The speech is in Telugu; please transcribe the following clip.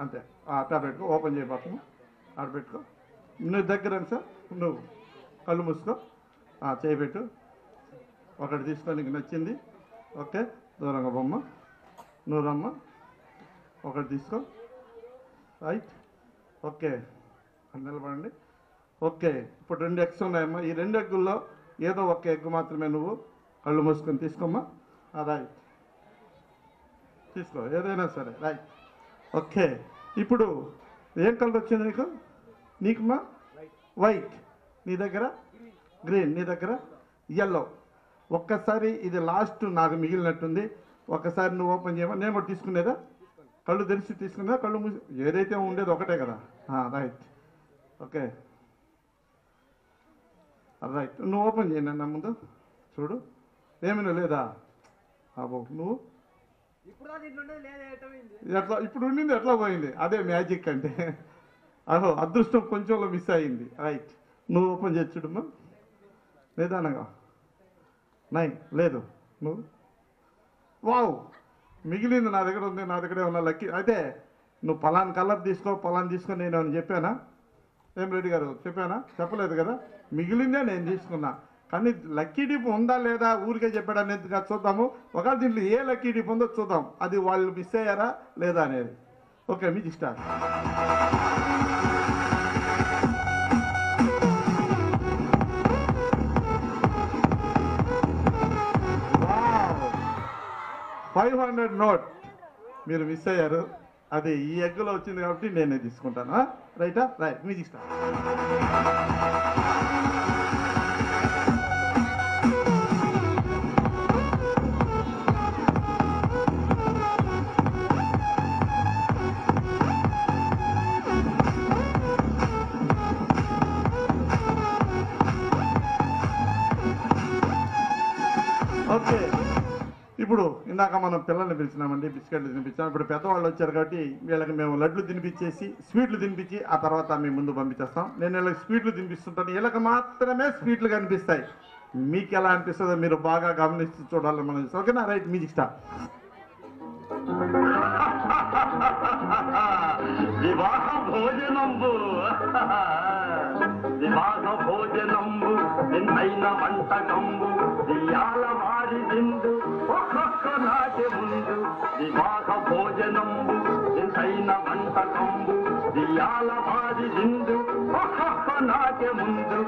అంతే అట్లా పెట్టుకో, ఓపెన్ చేయబోతున్నాం, ఆడ పెట్టుకో. నువ్వు దగ్గర సార్, నువ్వు కళ్ళు మూసుకో, చేయబెట్టు. ఒకటి తీసుకో, నీకు నచ్చింది. ఓకే, దూరంగా బొమ్మ, నువ్వు రమ్మ, ఒకటి తీసుకో. రైట్, ఓకే, నిలబడండి. ఓకే, ఇప్పుడు 2 ఎగ్స్ ఉన్నాయమ్మా. ఈ 2 ఎగ్గుల్లో ఏదో ఒక ఎగ్ మాత్రమే నువ్వు కళ్ళు మూసుకొని తీసుకోమ్మా. రైట్, తీసుకో, ఏదైనా సరే. Right, okay. ఇప్పుడు ఏం కలర్ వచ్చింది నీకు? నీకుమా వైట్, నీ దగ్గర గ్రీన్, నీ దగ్గర ఎల్లో. ఒక్కసారి ఇది లాస్ట్ నాకు మిగిలినట్టుంది, ఒక్కసారి నువ్వు ఓపెన్ చేయమా. నేను కూడా తీసుకునేదా? కళ్ళు తెరిచి తీసుకునేదా? కళ్ళు మూసి, ఏదైతే ఉండేది ఒకటే కదా. Right, okay, right. నువ్వు ఓపెన్ చేయండి అన్న, ముందు చూడు, ఏమైనా లేదా? అబ్బో, నువ్వు ఎట్లా ఇప్పుడు ఉండింది, ఎట్లా పోయింది? అదే మ్యాజిక్ అంటే. అహో, అదృష్టం కొంచెంలో మిస్ అయ్యింది. రైట్, నువ్వు ఓపెన్ చేసి చూడమ్మా. నిదానంగా. 9 లేదు, నువ్వు. వావ్, మిగిలింది నా దగ్గర ఉంది, నా దగ్గరే ఉన్న లక్కీ. అయితే నువ్వు పలాన్ కలర్ తీసుకో, పలాన్ తీసుకో నేను ఏమైనా చెప్పానా? ఏం రెడ్డి గారు చెప్పానా? చెప్పలేదు కదా. మిగిలిందే నేను తీసుకున్నా. కానీ లక్కీ డిప్ ఉందా లేదా ఊరికే చెప్పాడనేది చూద్దాము. ఒకవేళ దీంట్లో ఏ లక్కీ డిప్ ఉందో చూద్దాం, అది వాళ్ళు మిస్ అయ్యారా లేదా అనేది. ఓకే, మీకు స్టార్ట్. 500 నోట్ మీరు మిస్ అయ్యారు. అది ఈ ఎగ్గులో వచ్చింది కాబట్టి నేనే తీసుకుంటాను. రైటా? రైట్, మీకు ఇష్టం. ఓకే, ఇప్పుడు ఇందాక మనం పిల్లల్ని పిలిచినామండి, బిస్కెట్లు తినిపించాం. ఇప్పుడు పెద్దవాళ్ళు వచ్చారు కాబట్టి వీళ్ళకి మేము లడ్లు తినిపించేసి స్వీట్లు తినిపించి ఆ తర్వాత మేము ముందు పంపించేస్తాం. నేను వీళ్ళకి స్వీట్లు తినిపిస్తుంటాను, వీళ్ళకి మాత్రమే స్వీట్లు కనిపిస్తాయి. మీకు ఎలా అనిపిస్తుందో మీరు బాగా గమనిస్తూ చూడాలని మనం. ఓకేనా? Right, music start. వివాహ భోజనంబు వివాహ భోజనంబు నిన్నైన వంటకంబు దియాల వారి దిండు ఒక్కొక్క నాటి ముందు. వివాహ భోజనంబు నిన్నైన వంటకంబు దియాల వారి దిండు ఒక్కొక్క నాటి ముందు.